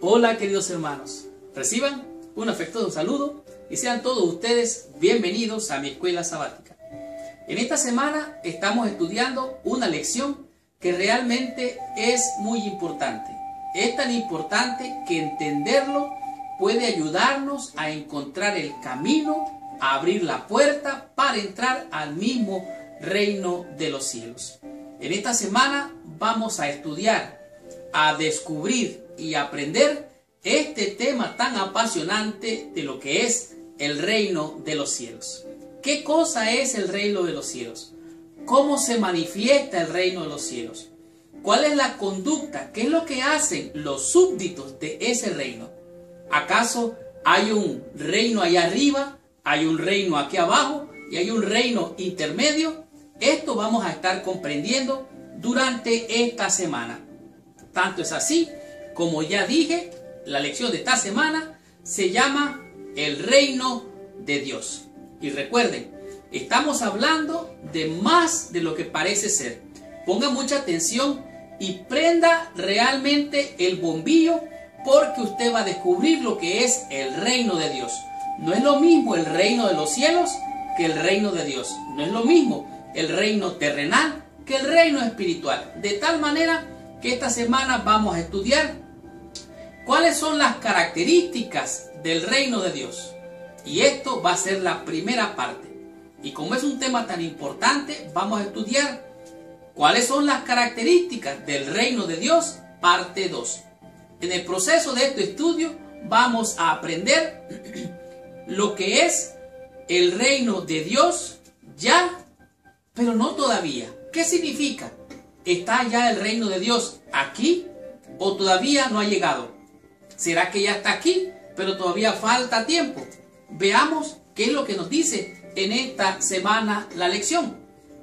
Hola queridos hermanos, reciban un afectuoso saludo y sean todos ustedes bienvenidos a mi escuela sabática. En esta semana estamos estudiando una lección que realmente es muy importante. Es tan importante que entenderlo puede ayudarnos a encontrar el camino, a abrir la puerta para entrar al mismo reino de los cielos. En esta semana vamos a estudiar, a descubrir y aprender este tema tan apasionante de lo que es el reino de los cielos. ¿Qué cosa es el reino de los cielos? ¿Cómo se manifiesta el reino de los cielos? ¿Cuál es la conducta? ¿Qué es lo que hacen los súbditos de ese reino? ¿Acaso hay un reino allá arriba, hay un reino aquí abajo y hay un reino intermedio? Esto vamos a estar comprendiendo durante esta semana. Tanto es así, como ya dije, la lección de esta semana se llama el reino de Dios. Y recuerden, estamos hablando de más de lo que parece ser. Ponga mucha atención y prenda realmente el bombillo, porque usted va a descubrir lo que es el reino de Dios. No es lo mismo el reino de los cielos que el reino de Dios. No es lo mismo el reino terrenal que el reino espiritual. De tal manera que esta semana vamos a estudiar cuáles son las características del reino de Dios. Y esto va a ser la primera parte. Y como es un tema tan importante, vamos a estudiar cuáles son las características del reino de Dios, parte 2. En el proceso de este estudio vamos a aprender lo que es el reino de Dios ya, pero no todavía. ¿Qué significa? ¿Está ya el reino de Dios aquí o todavía no ha llegado? ¿Será que ya está aquí, pero todavía falta tiempo? Veamos qué es lo que nos dice en esta semana la lección.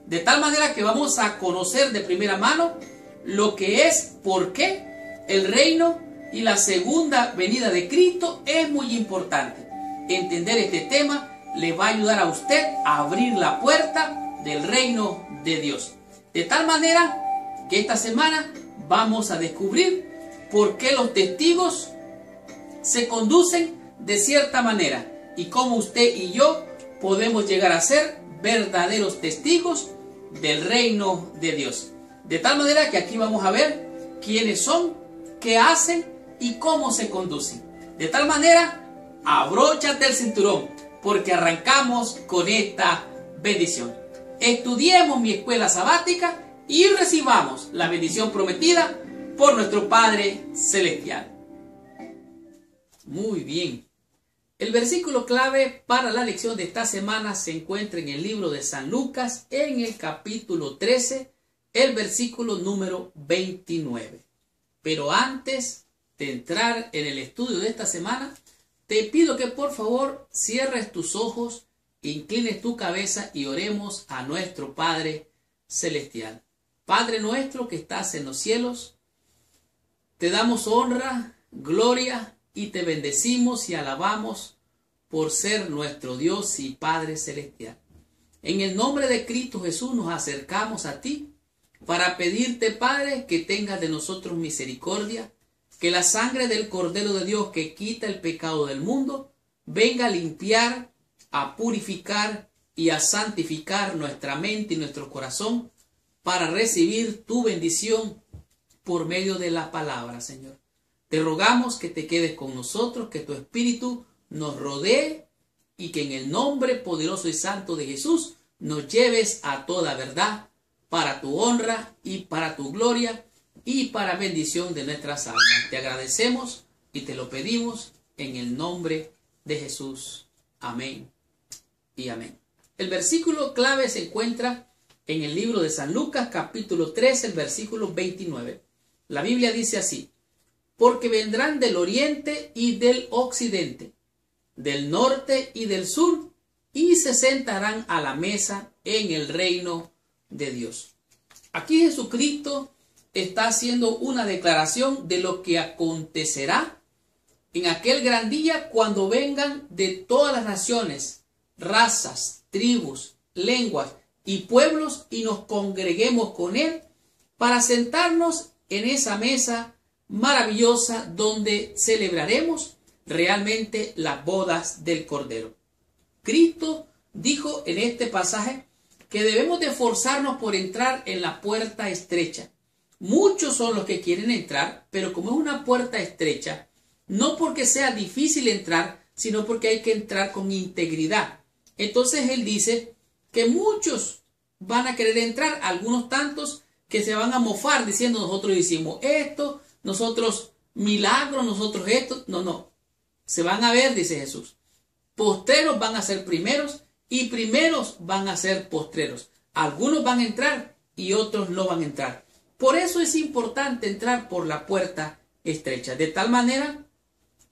De tal manera que vamos a conocer de primera mano lo que es, por qué el reino y la segunda venida de Cristo es muy importante. Entender este tema le va a ayudar a usted a abrir la puerta del reino de Dios. De tal manera que esta semana vamos a descubrir por qué los testigos se conducen de cierta manera y cómo usted y yo podemos llegar a ser verdaderos testigos del reino de Dios. De tal manera que aquí vamos a ver quiénes son, qué hacen y cómo se conducen. De tal manera, abróchate el cinturón porque arrancamos con esta bendición. Estudiemos mi escuela sabática y recibamos la bendición prometida por nuestro Padre Celestial. Muy bien. El versículo clave para la lección de esta semana se encuentra en el libro de San Lucas, en el capítulo 13, el versículo número 29. Pero antes de entrar en el estudio de esta semana, te pido que por favor cierres tus ojos, inclines tu cabeza y oremos a nuestro Padre Celestial. Padre nuestro que estás en los cielos, te damos honra, gloria y te bendecimos y alabamos por ser nuestro Dios y Padre Celestial. En el nombre de Cristo Jesús nos acercamos a ti para pedirte, Padre, que tengas de nosotros misericordia, que la sangre del Cordero de Dios que quita el pecado del mundo venga a limpiar, a purificar y a santificar nuestra mente y nuestro corazón para recibir tu bendición por medio de la palabra, Señor. Te rogamos que te quedes con nosotros, que tu Espíritu nos rodee y que en el nombre poderoso y santo de Jesús nos lleves a toda verdad para tu honra y para tu gloria y para bendición de nuestras almas. Te agradecemos y te lo pedimos en el nombre de Jesús. Amén y amén. El versículo clave se encuentra en el libro de San Lucas, capítulo 13, el versículo 29. La Biblia dice así: porque vendrán del oriente y del occidente, del norte y del sur, y se sentarán a la mesa en el reino de Dios. Aquí Jesucristo está haciendo una declaración de lo que acontecerá en aquel gran día cuando vengan de todas las naciones, razas, tribus, lenguas y pueblos y nos congreguemos con Él para sentarnos en esa mesa maravillosa donde celebraremos realmente las bodas del Cordero. Cristo dijo en este pasaje que debemos de esforzarnos por entrar en la puerta estrecha. Muchos son los que quieren entrar, pero como es una puerta estrecha, no porque sea difícil entrar, sino porque hay que entrar con integridad. Entonces él dice que muchos van a querer entrar, algunos tantos que se van a mofar diciendo nosotros hicimos esto, nosotros milagros, nosotros esto. No. Se van a ver, dice Jesús. Postreros van a ser primeros y primeros van a ser postreros. Algunos van a entrar y otros no van a entrar. Por eso es importante entrar por la puerta estrecha. De tal manera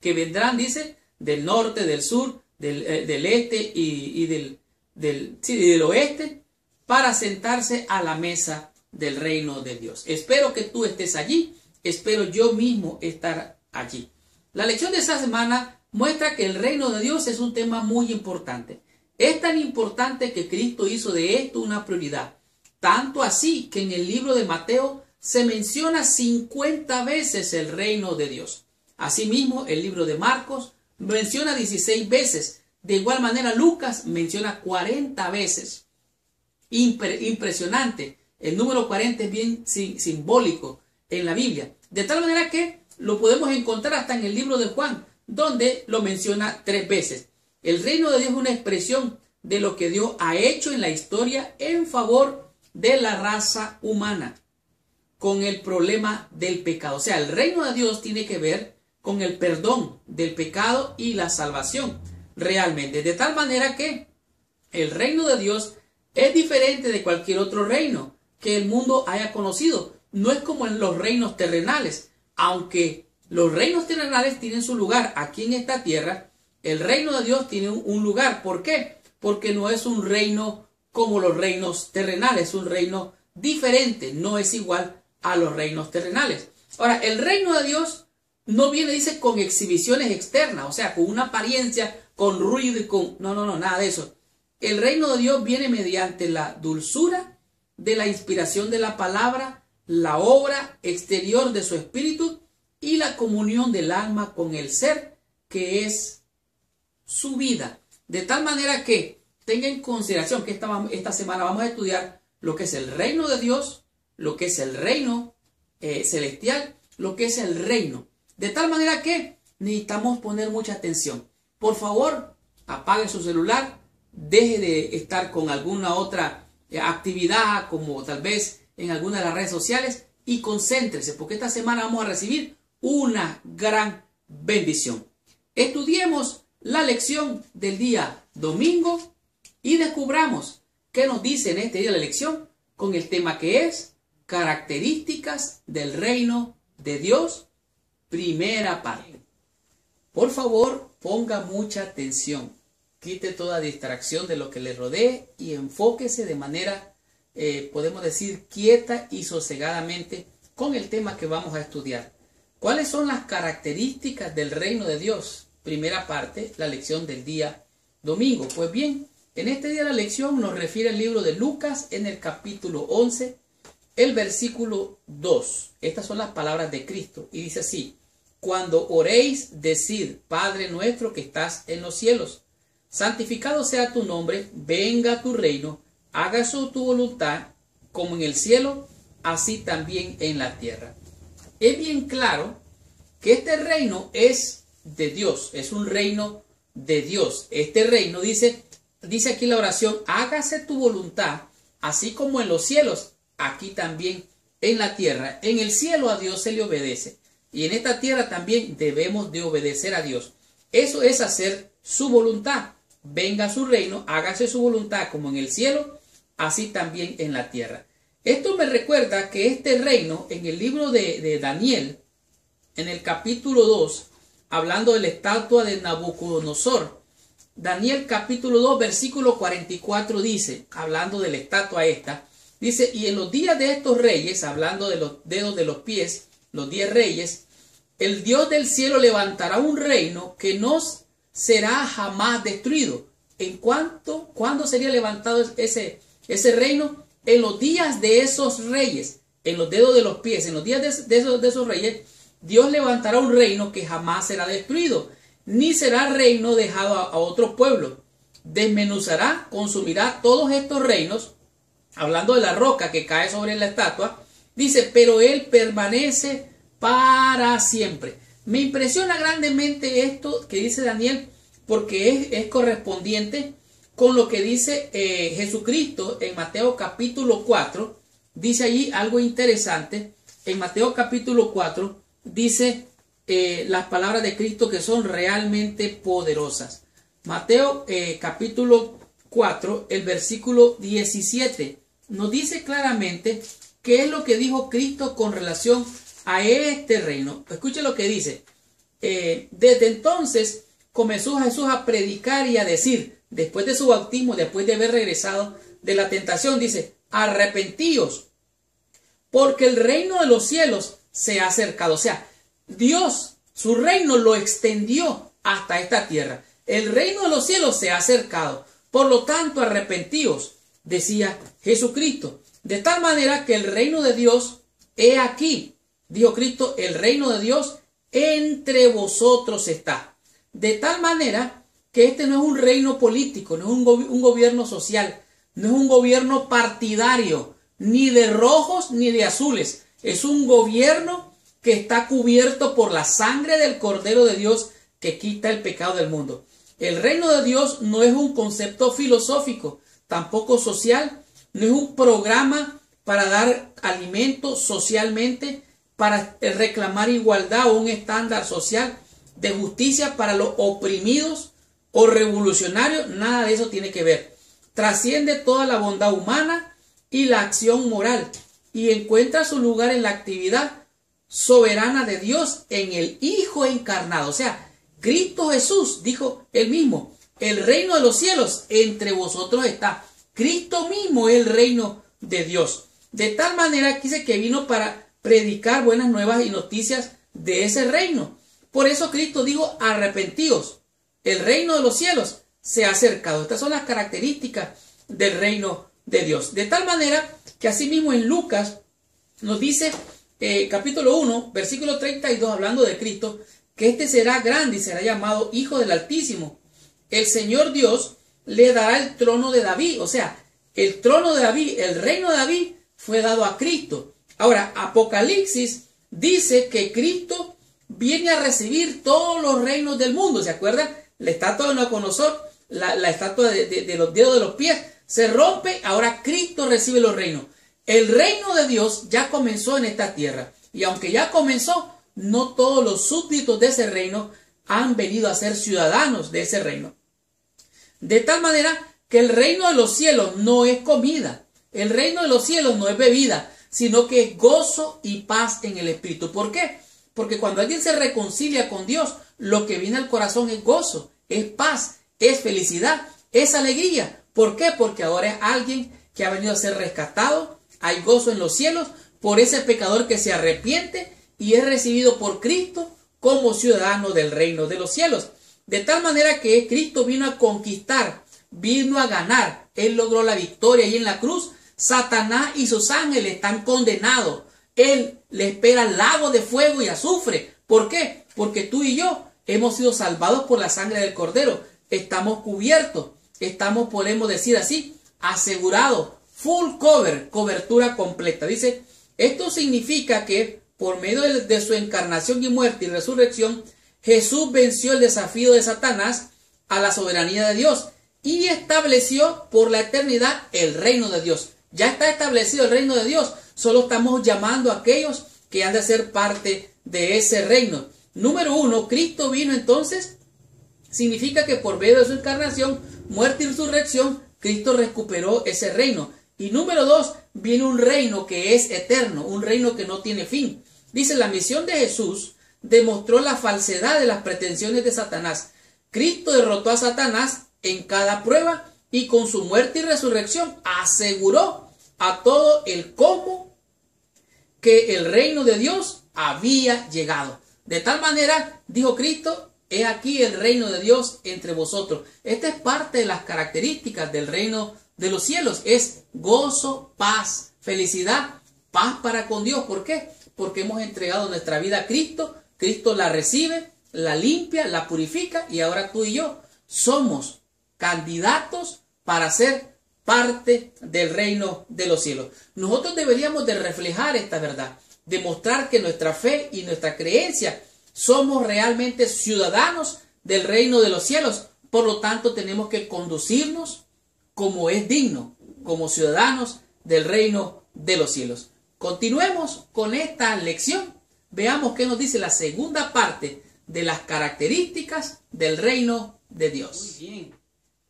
que vendrán, dice, del norte, del sur, del este y del oeste para sentarse a la mesa del reino de Dios. Espero que tú estés allí. Espero yo mismo estar allí. La lección de esta semana muestra que el reino de Dios es un tema muy importante. Es tan importante que Cristo hizo de esto una prioridad. Tanto así que en el libro de Mateo se menciona 50 veces el reino de Dios. Asimismo, el libro de Marcos menciona 16 veces. De igual manera, Lucas menciona 40 veces. Impresionante. El número 40 es bien simbólico en la Biblia. De tal manera que lo podemos encontrar hasta en el libro de Juan, donde lo menciona 3 veces. El reino de Dios es una expresión de lo que Dios ha hecho en la historia en favor de la raza humana, con el problema del pecado. O sea, el reino de Dios tiene que ver con el perdón del pecado y la salvación realmente. De tal manera que el reino de Dios es diferente de cualquier otro reino que el mundo haya conocido. No es como en los reinos terrenales. Aunque los reinos terrenales tienen su lugar aquí en esta tierra, el reino de Dios tiene un lugar. ¿Por qué? Porque no es un reino como los reinos terrenales, es un reino diferente, no es igual a los reinos terrenales. Ahora, el reino de Dios no viene, dice, con exhibiciones externas, o sea, con una apariencia, con ruido y con... No, nada de eso. El reino de Dios viene mediante la dulzura de la inspiración de la palabra, la obra exterior de su espíritu y la comunión del alma con el ser que es su vida. De tal manera que tenga en consideración que esta semana vamos a estudiar lo que es el reino de Dios, lo que es el reino celestial, lo que es el reino. De tal manera que necesitamos poner mucha atención. Por favor, apague su celular, deje de estar con alguna otra actividad, como tal vez en alguna de las redes sociales, y concéntrese, porque esta semana vamos a recibir una gran bendición. Estudiemos la lección del día domingo y descubramos qué nos dice en este día la lección con el tema que es características del reino de Dios, primera parte. Por favor, ponga mucha atención, quite toda distracción de lo que le rodee y enfóquese de manera, podemos decir, quieta y sosegadamente con el tema que vamos a estudiar. ¿Cuáles son las características del reino de Dios? Primera parte, la lección del día domingo. Pues bien, en este día la lección nos refiere al libro de Lucas en el capítulo 11, el versículo 2. Estas son las palabras de Cristo y dice así: cuando oréis, decid, Padre nuestro que estás en los cielos, santificado sea tu nombre, venga tu reino, hágase tu voluntad, como en el cielo, así también en la tierra. Es bien claro que este reino es de Dios, es un reino de Dios. Este reino dice aquí la oración, hágase tu voluntad, así como en los cielos, aquí también en la tierra. En el cielo a Dios se le obedece y en esta tierra también debemos de obedecer a Dios. Eso es hacer su voluntad. Venga su reino, hágase su voluntad como en el cielo, así también en la tierra. Esto me recuerda que este reino, en el libro de Daniel, en el capítulo 2, hablando de la estatua de Nabucodonosor, Daniel capítulo 2, versículo 44 dice, hablando de la estatua esta, dice, y en los días de estos reyes, hablando de los dedos de los pies, los 10 reyes, el Dios del cielo levantará un reino que no será jamás destruido. ¿Cuándo sería levantado ese reino? En los días de esos reyes, en los dedos de los pies, en los días de esos reyes, Dios levantará un reino que jamás será destruido, ni será reino dejado a otro pueblo. Desmenuzará, consumirá todos estos reinos, hablando de la roca que cae sobre la estatua, dice, pero él permanece para siempre. Me impresiona grandemente esto que dice Daniel, porque es correspondiente con lo que dice Jesucristo en Mateo capítulo 4. Dice allí algo interesante. En Mateo capítulo 4 dice las palabras de Cristo que son realmente poderosas. Mateo capítulo 4, el versículo 17, nos dice claramente qué es lo que dijo Cristo con relación a este reino. Escuche lo que dice. Desde entonces comenzó Jesús a predicar y a decir, después de su bautismo, después de haber regresado de la tentación, dice, arrepentíos, porque el reino de los cielos se ha acercado. O sea, Dios, su reino lo extendió hasta esta tierra. El reino de los cielos se ha acercado. Por lo tanto, arrepentíos, decía Jesucristo. De tal manera que el reino de Dios, he aquí, dijo Cristo, el reino de Dios entre vosotros está. De tal manera que este no es un reino político, no es un gobierno social, no es un gobierno partidario, ni de rojos ni de azules. Es un gobierno que está cubierto por la sangre del Cordero de Dios que quita el pecado del mundo. El reino de Dios no es un concepto filosófico, tampoco social, no es un programa para dar alimento socialmente, para reclamar igualdad o un estándar social de justicia para los oprimidos o revolucionarios. Nada de eso tiene que ver. Trasciende toda la bondad humana y la acción moral y encuentra su lugar en la actividad soberana de Dios en el Hijo encarnado. O sea, Cristo Jesús dijo él mismo, el reino de los cielos entre vosotros está. Cristo mismo es el reino de Dios. De tal manera que dice que vino para predicar buenas nuevas y noticias de ese reino. Por eso Cristo dijo, arrepentíos, el reino de los cielos se ha acercado. Estas son las características del reino de Dios. De tal manera que asimismo en Lucas nos dice, capítulo 1, versículo 32, hablando de Cristo, que este será grande y será llamado Hijo del Altísimo. El Señor Dios le dará el trono de David. O sea, el trono de David, el reino de David fue dado a Cristo. Ahora, Apocalipsis dice que Cristo viene a recibir todos los reinos del mundo. ¿Se acuerdan? La estatua de Nabucodonosor, la estatua de los dedos de los pies, se rompe. Ahora Cristo recibe los reinos. El reino de Dios ya comenzó en esta tierra. Y aunque ya comenzó, no todos los súbditos de ese reino han venido a ser ciudadanos de ese reino. De tal manera que el reino de los cielos no es comida. El reino de los cielos no es bebida, sino que es gozo y paz en el espíritu. ¿Por qué? Porque cuando alguien se reconcilia con Dios, lo que viene al corazón es gozo, es paz, es felicidad, es alegría. ¿Por qué? Porque ahora es alguien que ha venido a ser rescatado. Hay gozo en los cielos por ese pecador que se arrepiente y es recibido por Cristo como ciudadano del reino de los cielos. De tal manera que Cristo vino a conquistar, vino a ganar. Él logró la victoria y en la cruz Satanás y sus ángeles están condenados. Él le espera lago de fuego y azufre. ¿Por qué? Porque tú y yo hemos sido salvados por la sangre del Cordero. Estamos cubiertos. Estamos, podemos decir así, asegurados. Full cover, cobertura completa. Dice, esto significa que por medio de su encarnación y muerte y resurrección, Jesús venció el desafío de Satanás a la soberanía de Dios y estableció por la eternidad el reino de Dios. Ya está establecido el reino de Dios. Solo estamos llamando a aquellos que han de ser parte de ese reino. Número 1, Cristo vino entonces. Significa que por medio de su encarnación, muerte y resurrección, Cristo recuperó ese reino. Y número 2, viene un reino que es eterno, un reino que no tiene fin. Dice, la misión de Jesús demostró la falsedad de las pretensiones de Satanás. Cristo derrotó a Satanás en cada prueba y con su muerte y resurrección aseguró a todo el cómo que el reino de Dios había llegado. De tal manera, dijo Cristo, he aquí el reino de Dios entre vosotros. Esta es parte de las características del reino de los cielos. Es gozo, paz, felicidad, paz para con Dios. ¿Por qué? porque hemos entregado nuestra vida a Cristo. Cristo la recibe, la limpia, la purifica y ahora tú y yo somos candidatos para ser parte del reino de los cielos. Nosotros deberíamos de reflejar esta verdad, demostrar que nuestra fe y nuestra creencia somos realmente ciudadanos del reino de los cielos. Por lo tanto, tenemos que conducirnos como es digno, como ciudadanos del reino de los cielos. Continuemos con esta lección. Veamos qué nos dice la segunda parte de las características del reino de Dios. Muy bien.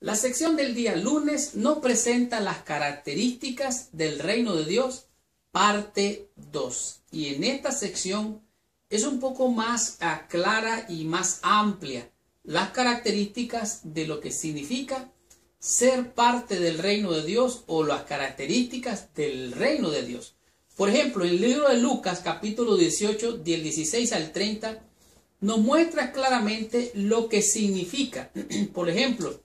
La sección del día lunes nos presenta las características del reino de Dios, parte 2. Y en esta sección es un poco más clara y más amplia las características de lo que significa ser parte del reino de Dios o las características del reino de Dios. Por ejemplo, en el libro de Lucas, capítulo 18, del 16 al 30, nos muestra claramente lo que significa. Por ejemplo,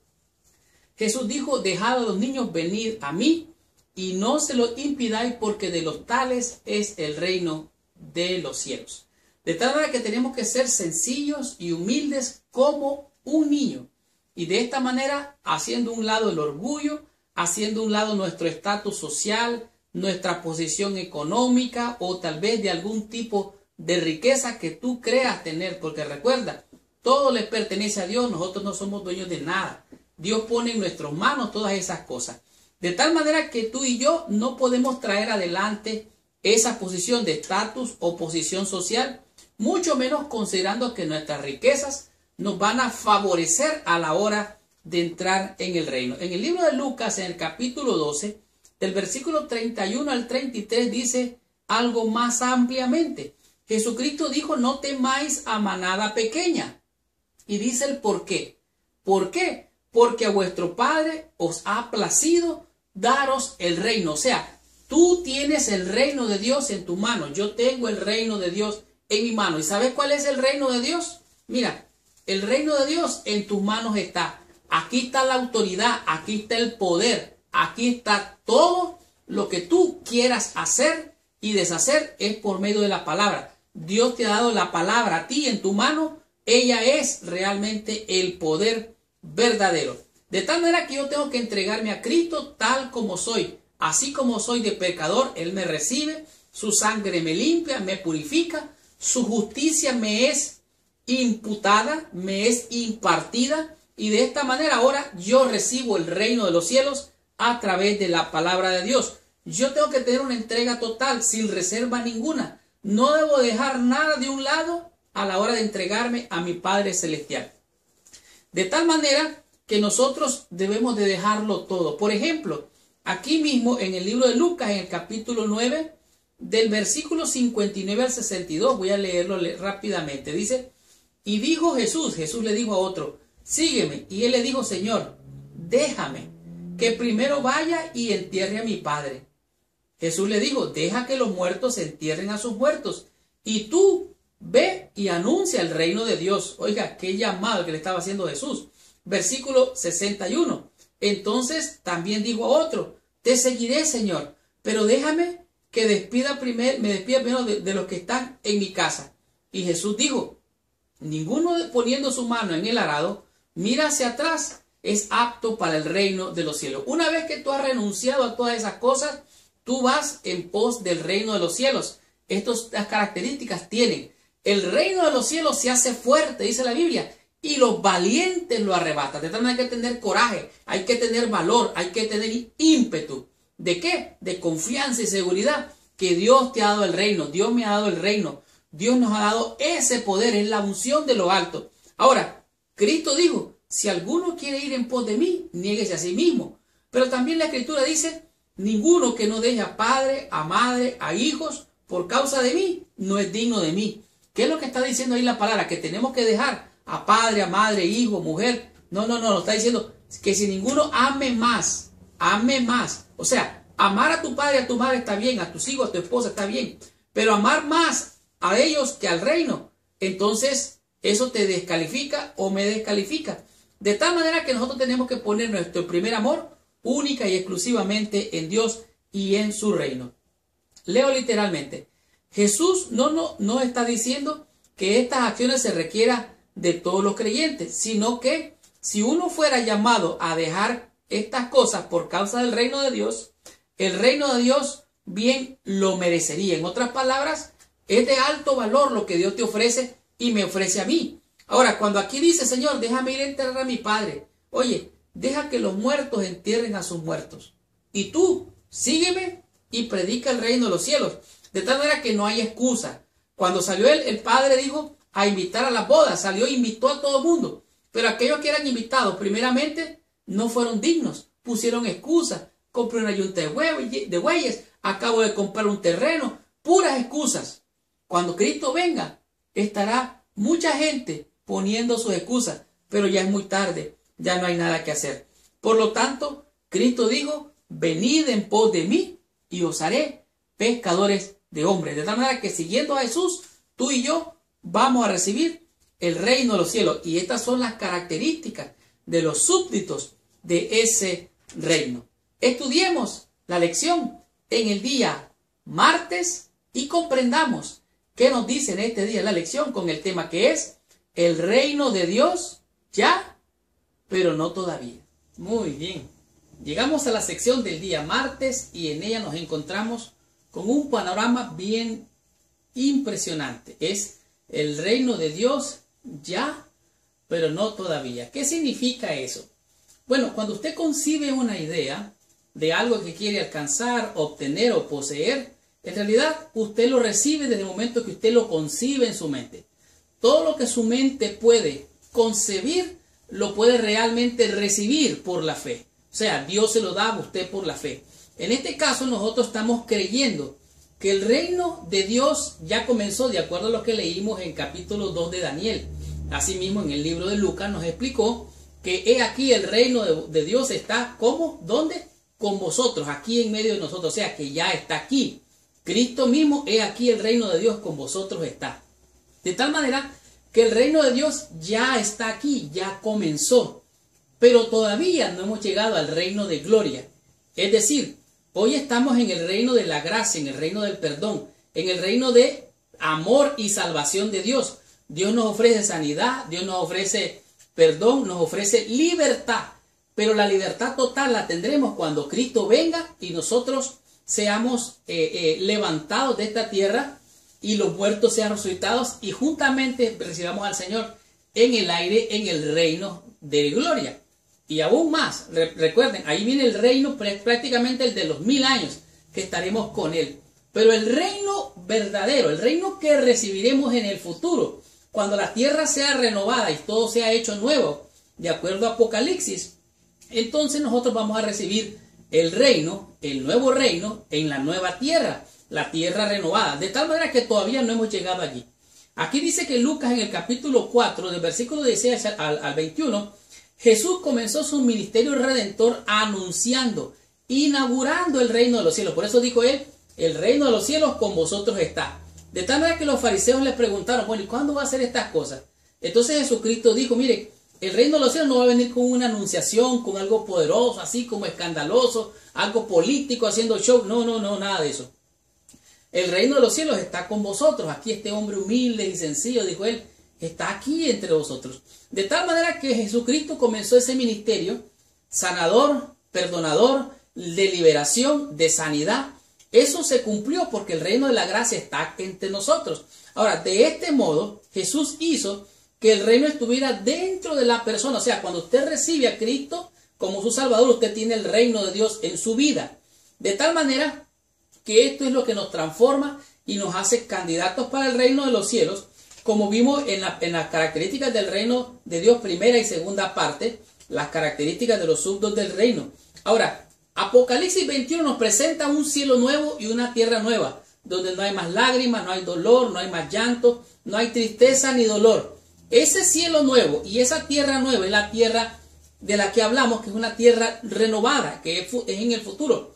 Jesús dijo: dejad a los niños venir a mí y no se lo impidáis, porque de los tales es el reino de los cielos. De tal manera que tenemos que ser sencillos y humildes como un niño. Y de esta manera, haciendo un lado el orgullo, haciendo un lado nuestro estatus social, nuestra posición económica o tal vez de algún tipo de riqueza que tú creas tener. Porque recuerda, todo le pertenece a Dios, nosotros no somos dueños de nada. Dios pone en nuestras manos todas esas cosas. De tal manera que tú y yo no podemos traer adelante esa posición de estatus o posición social, mucho menos considerando que nuestras riquezas nos van a favorecer a la hora de entrar en el reino. En el libro de Lucas, en el capítulo 12, del versículo 31 al 33, dice algo más ampliamente. Jesucristo dijo: no temáis a manada pequeña. Y dice el por qué. ¿Por qué? Porque a vuestro Padre os ha placido daros el reino. O sea, tú tienes el reino de Dios en tu mano. Yo tengo el reino de Dios en mi mano. ¿Y sabes cuál es el reino de Dios? Mira, el reino de Dios en tus manos está. Aquí está la autoridad, aquí está el poder, aquí está todo lo que tú quieras hacer y deshacer es por medio de la palabra. Dios te ha dado la palabra a ti en tu mano. Ella es realmente el poder verdadero. De tal manera que yo tengo que entregarme a Cristo tal como soy. Así como soy de pecador, Él me recibe, su sangre me limpia, me purifica, su justicia me es imputada, me es impartida, y de esta manera ahora yo recibo el reino de los cielos a través de la palabra de Dios. Yo tengo que tener una entrega total, sin reserva ninguna. No debo dejar nada de un lado a la hora de entregarme a mi Padre Celestial. De tal manera que nosotros debemos de dejarlo todo. Por ejemplo, aquí mismo en el libro de Lucas, en el capítulo 9, del versículo 59 al 62, voy a leerlo rápidamente. Dice: y dijo Jesús le dijo a otro: sígueme. Y él le dijo: Señor, déjame que primero vaya y entierre a mi padre. Jesús le dijo: deja que los muertos entierren a sus muertos, y tú ve y anuncia el reino de Dios. Oiga, qué llamado que le estaba haciendo Jesús. Versículo 61. Entonces también dijo a otro: te seguiré, Señor, pero déjame que me despida primero de los que están en mi casa. Y Jesús dijo: ninguno poniendo su mano en el arado mira hacia atrás es apto para el reino de los cielos. Una vez que tú has renunciado a todas esas cosas, tú vas en pos del reino de los cielos. Estas características tienen. El reino de los cielos se hace fuerte, dice la Biblia, y los valientes lo arrebatan. De tal manera hay que tener coraje, hay que tener valor, hay que tener ímpetu. ¿De qué? De confianza y seguridad que Dios te ha dado el reino. Dios me ha dado el reino. Dios nos ha dado ese poder, es la unción de lo alto. Ahora, Cristo dijo: si alguno quiere ir en pos de mí, niéguese a sí mismo. Pero también la Escritura dice: ninguno que no deje a padre, a madre, a hijos, por causa de mí, no es digno de mí. ¿Qué es lo que está diciendo ahí la palabra? Que tenemos que dejar a padre, a madre, hijo, mujer. No, está diciendo que si ninguno ame más. O sea, amar a tu padre, a tu madre está bien, a tus hijos, a tu esposa está bien, pero amar más a ellos que al reino, entonces eso te descalifica o me descalifica. De tal manera que nosotros tenemos que poner nuestro primer amor única y exclusivamente en Dios y en su reino. Leo literalmente: Jesús no está diciendo que estas acciones se requieran de todos los creyentes, sino que si uno fuera llamado a dejar estas cosas por causa del reino de Dios, el reino de Dios bien lo merecería. En otras palabras, es de alto valor lo que Dios te ofrece y me ofrece a mí. Ahora, cuando aquí dice, Señor, déjame ir a enterrar a mi padre. Oye, deja que los muertos entierren a sus muertos. Y tú, sígueme y predica el reino de los cielos. De tal manera que no hay excusa. Cuando salió el padre dijo a invitar a las bodas. Salió e invitó a todo el mundo. Pero aquellos que eran invitados, primeramente, no fueron dignos. Pusieron excusas. Compré una yunta de bueyes. Acabo de comprar un terreno. Puras excusas. Cuando Cristo venga, estará mucha gente poniendo sus excusas. Pero ya es muy tarde. Ya no hay nada que hacer. Por lo tanto, Cristo dijo, venid en pos de mí y os haré pescadores de hombres. De tal manera que siguiendo a Jesús, tú y yo vamos a recibir el reino de los cielos. Y estas son las características de los súbditos de ese reino. Estudiemos la lección en el día martes y comprendamos qué nos dice en este día la lección con el tema que es el reino de Dios ya, pero no todavía. Muy bien. Llegamos a la sección del día martes y en ella nos encontramos con un panorama bien impresionante. Es el reino de Dios ya, pero no todavía. ¿Qué significa eso? Bueno, cuando usted concibe una idea de algo que quiere alcanzar, obtener o poseer, en realidad usted lo recibe desde el momento que usted lo concibe en su mente. Todo lo que su mente puede concebir, lo puede realmente recibir por la fe. O sea, Dios se lo da a usted por la fe. En este caso nosotros estamos creyendo que el reino de Dios ya comenzó, de acuerdo a lo que leímos en capítulo 2 de Daniel. Asimismo, en el libro de Lucas nos explicó que he aquí el reino de Dios está, ¿cómo? ¿Dónde? Con vosotros, aquí en medio de nosotros. O sea, que ya está aquí. Cristo mismo, he aquí el reino de Dios con vosotros está. De tal manera que el reino de Dios ya está aquí, ya comenzó. Pero todavía no hemos llegado al reino de gloria. Es decir, hoy estamos en el reino de la gracia, en el reino del perdón, en el reino de amor y salvación de Dios. Dios nos ofrece sanidad, Dios nos ofrece perdón, nos ofrece libertad. Pero la libertad total la tendremos cuando Cristo venga y nosotros seamos levantados de esta tierra y los muertos sean resucitados y juntamente recibamos al Señor en el aire, en el reino de gloria. Y aún más, recuerden, ahí viene el reino prácticamente el de los 1000 años que estaremos con Él. Pero el reino verdadero, el reino que recibiremos en el futuro, cuando la tierra sea renovada y todo sea hecho nuevo, de acuerdo a Apocalipsis, entonces nosotros vamos a recibir el reino, el nuevo reino, en la nueva tierra, la tierra renovada. De tal manera que todavía no hemos llegado allí. Aquí dice que Lucas en el capítulo 4, del versículo 16 al 21, Jesús comenzó su ministerio redentor anunciando, inaugurando el reino de los cielos. Por eso dijo él, el reino de los cielos con vosotros está. De tal manera que los fariseos le preguntaron, bueno, ¿y cuándo va a hacer estas cosas? Entonces Jesucristo dijo, mire, el reino de los cielos no va a venir con una anunciación, con algo poderoso, así como escandaloso, algo político, haciendo show. No, nada de eso. El reino de los cielos está con vosotros. Aquí este hombre humilde y sencillo, dijo él, está aquí entre vosotros. De tal manera que Jesucristo comenzó ese ministerio sanador, perdonador, de liberación, de sanidad. Eso se cumplió porque el reino de la gracia está entre nosotros. Ahora, de este modo, Jesús hizo que el reino estuviera dentro de la persona. O sea, cuando usted recibe a Cristo como su Salvador, usted tiene el reino de Dios en su vida. De tal manera que esto es lo que nos transforma y nos hace candidatos para el reino de los cielos, como vimos en las características del reino de Dios, primera y segunda parte, las características de los súbditos del reino. Ahora, Apocalipsis 21 nos presenta un cielo nuevo y una tierra nueva, donde no hay más lágrimas, no hay dolor, no hay más llanto, no hay tristeza ni dolor. Ese cielo nuevo y esa tierra nueva es la tierra de la que hablamos, que es una tierra renovada, que es en el futuro.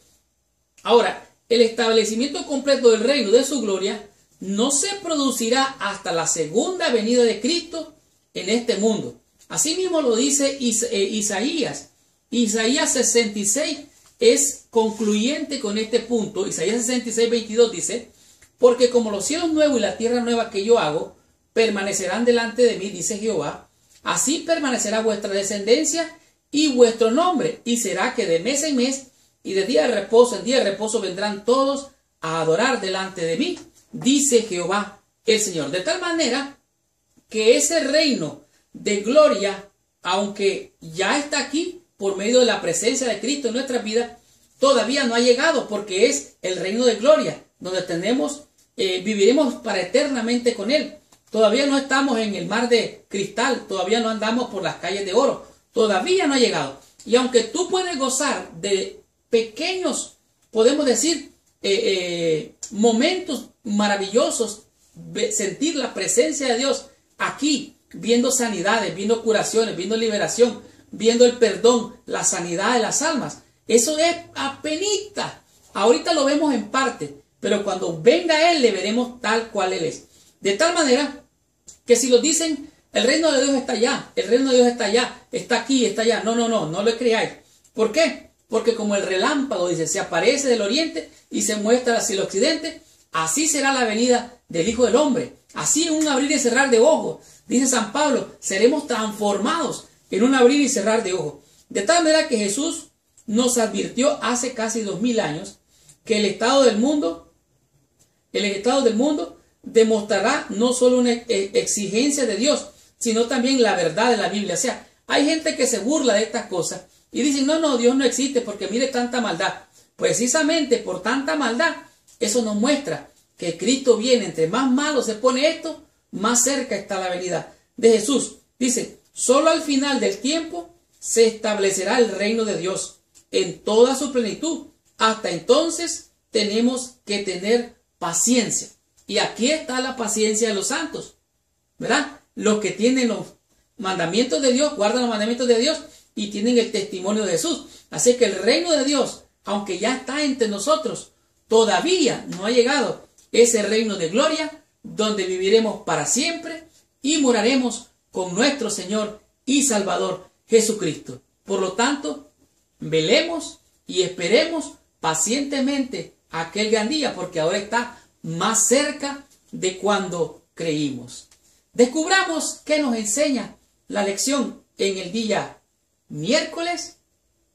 Ahora, el establecimiento completo del reino de su gloria no se producirá hasta la segunda venida de Cristo en este mundo. Asimismo lo dice Isaías. Isaías 66 es concluyente con este punto. Isaías 66, 22 dice, Porque como los cielos nuevos y la tierra nueva que yo hago permanecerán delante de mí, dice Jehová, así permanecerá vuestra descendencia y vuestro nombre, y será que de mes en mes y de día de reposo en día de reposo vendrán todos a adorar delante de mí, dice Jehová el Señor. De tal manera que ese reino de gloria, aunque ya está aquí por medio de la presencia de Cristo en nuestra vida, todavía no ha llegado, porque es el reino de gloria, donde viviremos para eternamente con Él. Todavía no estamos en el mar de cristal, todavía no andamos por las calles de oro, todavía no ha llegado. Y aunque tú puedes gozar de pequeños, podemos decir, momentos maravillosos, sentir la presencia de Dios aquí, viendo sanidades, viendo curaciones, viendo liberación, viendo el perdón, la sanidad de las almas. Eso es apenita. Ahorita lo vemos en parte, pero cuando venga Él le veremos tal cual Él es. De tal manera que si lo dicen, el reino de Dios está allá, el reino de Dios está allá, está aquí, está allá. No lo creáis. ¿Por qué? Porque como el relámpago, dice, se aparece del oriente y se muestra hacia el occidente, así será la venida del Hijo del Hombre. Así en un abrir y cerrar de ojos, dice San Pablo, seremos transformados en un abrir y cerrar de ojos. De tal manera que Jesús nos advirtió hace casi 2000 años que el estado del mundo demostrará no solo una exigencia de Dios, sino también la verdad de la Biblia. O sea, hay gente que se burla de estas cosas y dicen, no, Dios no existe porque mire tanta maldad. Precisamente por tanta maldad, eso nos muestra que Cristo viene. Entre más malo se pone esto, más cerca está la venida de Jesús. Dice, solo al final del tiempo se establecerá el reino de Dios en toda su plenitud. Hasta entonces tenemos que tener paciencia. Y aquí está la paciencia de los santos, ¿verdad? Los que tienen los mandamientos de Dios, guardan los mandamientos de Dios y tienen el testimonio de Jesús. Así que el reino de Dios, aunque ya está entre nosotros, todavía no ha llegado ese reino de gloria donde viviremos para siempre y moraremos con nuestro Señor y Salvador Jesucristo. Por lo tanto, velemos y esperemos pacientemente aquel gran día, porque ahora está más cerca de cuando creímos. Descubramos qué nos enseña la lección en el día miércoles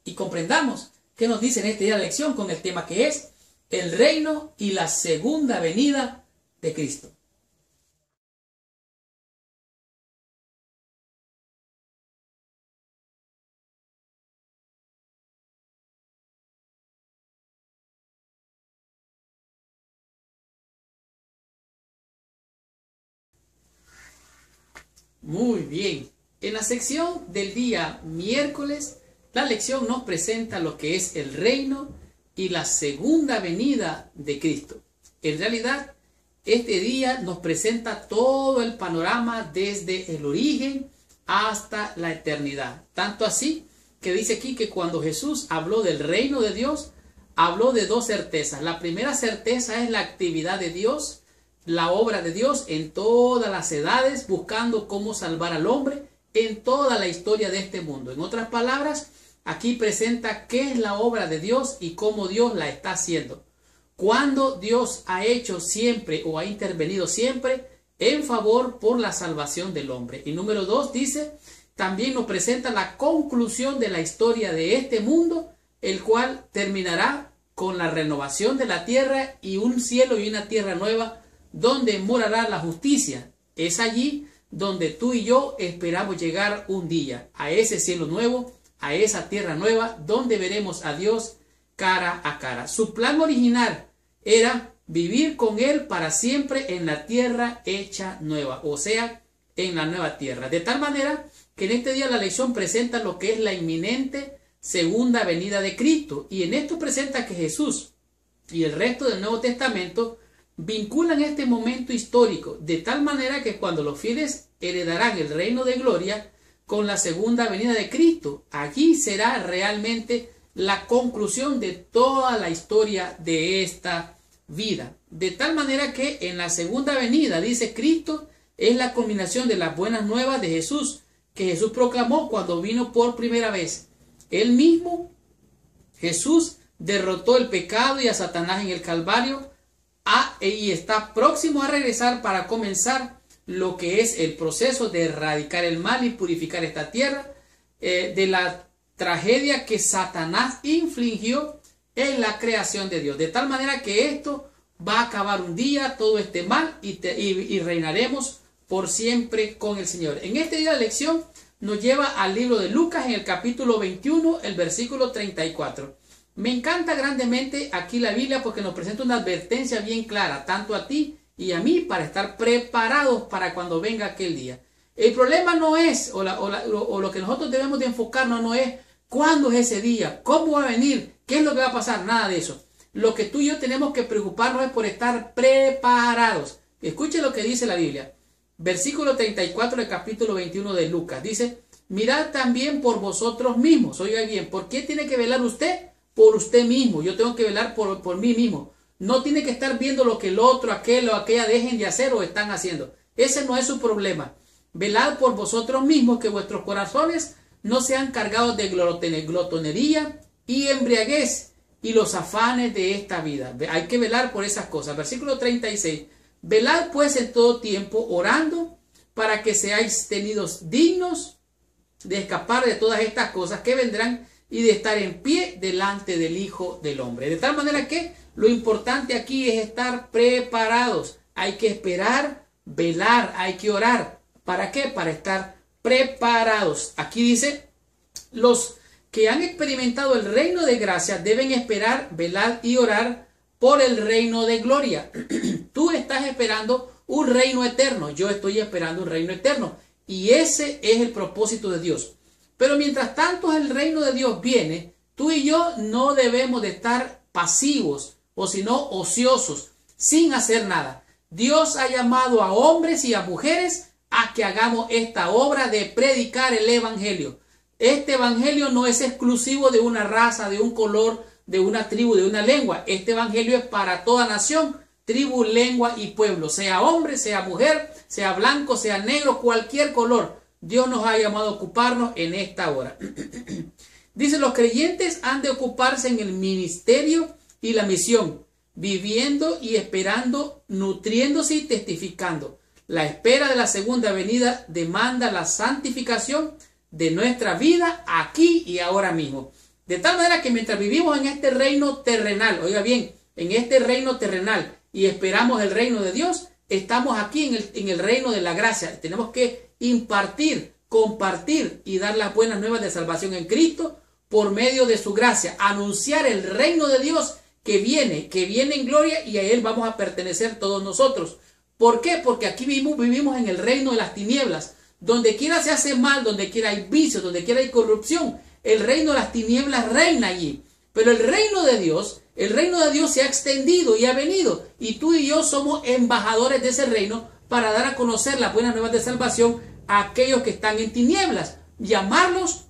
y comprendamos qué nos dice en este día la lección con el tema que es el reino y la segunda venida de Cristo. Muy bien. En la sección del día miércoles, la lección nos presenta lo que es el reino y la segunda venida de Cristo. En realidad, este día nos presenta todo el panorama desde el origen hasta la eternidad. Tanto así que dice aquí que cuando Jesús habló del reino de Dios, habló de dos certezas. La primera certeza es la actividad de Dios, la obra de Dios en todas las edades, buscando cómo salvar al hombre en toda la historia de este mundo. En otras palabras, aquí presenta qué es la obra de Dios y cómo Dios la está haciendo. Cuando Dios ha hecho siempre o ha intervenido siempre en favor por la salvación del hombre. Y número 2 dice, también nos presenta la conclusión de la historia de este mundo, el cual terminará con la renovación de la tierra y un cielo y una tierra nueva, donde morará la justicia. Es allí donde tú y yo esperamos llegar un día, a ese cielo nuevo, a esa tierra nueva, donde veremos a Dios cara a cara. Su plan original era vivir con Él para siempre en la tierra hecha nueva, o sea, en la nueva tierra. De tal manera que en este día la lección presenta lo que es la inminente segunda venida de Cristo, y en esto presenta que Jesús y el resto del Nuevo Testamento vinculan este momento histórico de tal manera que cuando los fieles heredarán el reino de gloria con la segunda venida de Cristo, allí será realmente la conclusión de toda la historia de esta vida. De tal manera que en la segunda venida, dice Cristo, es la culminación de las buenas nuevas de Jesús, que Jesús proclamó cuando vino por primera vez. Él mismo, Jesús, derrotó el pecado y a Satanás en el Calvario, y está próximo a regresar para comenzar lo que es el proceso de erradicar el mal y purificar esta tierra de la tragedia que Satanás infligió en la creación de Dios. De tal manera que esto va a acabar un día, todo este mal, y reinaremos por siempre con el Señor. En este día de lección nos lleva al libro de Lucas en el capítulo 21, el versículo 34. Me encanta grandemente aquí la Biblia porque nos presenta una advertencia bien clara, tanto a ti y a mí, para estar preparados para cuando venga aquel día. El problema no es, o lo que nosotros debemos de enfocarnos no es cuándo es ese día, cómo va a venir, qué es lo que va a pasar, nada de eso. Lo que tú y yo tenemos que preocuparnos es por estar preparados. Escuche lo que dice la Biblia. Versículo 34 del capítulo 21 de Lucas. Dice, mirad también por vosotros mismos. Oiga bien, ¿por qué tiene que velar usted? Por usted mismo. Yo tengo que velar por mí mismo. No tiene que estar viendo lo que el otro, aquel o aquella dejen de hacer o están haciendo. Ese no es su problema. Velad por vosotros mismos, que vuestros corazones no sean cargados de glotonería y embriaguez y los afanes de esta vida. Hay que velar por esas cosas. Versículo 36. Velad pues en todo tiempo, orando, para que seáis tenidos dignos de escapar de todas estas cosas que vendrán y de estar en pie delante del Hijo del Hombre. De tal manera que lo importante aquí es estar preparados. Hay que esperar, velar, hay que orar. ¿Para qué? Para estar preparados. Aquí dice, los que han experimentado el reino de gracia deben esperar, velar y orar por el reino de gloria. Tú estás esperando un reino eterno. Yo estoy esperando un reino eterno. Y ese es el propósito de Dios. Pero mientras tanto el reino de Dios viene, tú y yo no debemos de estar pasivos o sino ociosos, sin hacer nada. Dios ha llamado a hombres y a mujeres a que hagamos esta obra de predicar el evangelio. Este evangelio no es exclusivo de una raza, de un color, de una tribu, de una lengua. Este evangelio es para toda nación, tribu, lengua y pueblo, sea hombre, sea mujer, sea blanco, sea negro, cualquier color. Dios nos ha llamado a ocuparnos en esta hora. Dice, los creyentes han de ocuparse en el ministerio y la misión, viviendo y esperando, nutriéndose y testificando. La espera de la segunda venida demanda la santificación de nuestra vida aquí y ahora mismo. De tal manera que mientras vivimos en este reino terrenal, oiga bien, en este reino terrenal y esperamos el reino de Dios, estamos aquí en el reino de la gracia. Tenemos que impartir, compartir y dar las buenas nuevas de salvación en Cristo por medio de su gracia. Anunciar el reino de Dios que viene en gloria, y a él vamos a pertenecer todos nosotros. ¿Por qué? Porque aquí vivimos en el reino de las tinieblas. Donde quiera se hace mal, donde quiera hay vicios, donde quiera hay corrupción. El reino de las tinieblas reina allí. Pero el reino de Dios se ha extendido y ha venido. Y tú y yo somos embajadores de ese reino para dar a conocer las buenas nuevas de salvación a aquellos que están en tinieblas. Llamarlos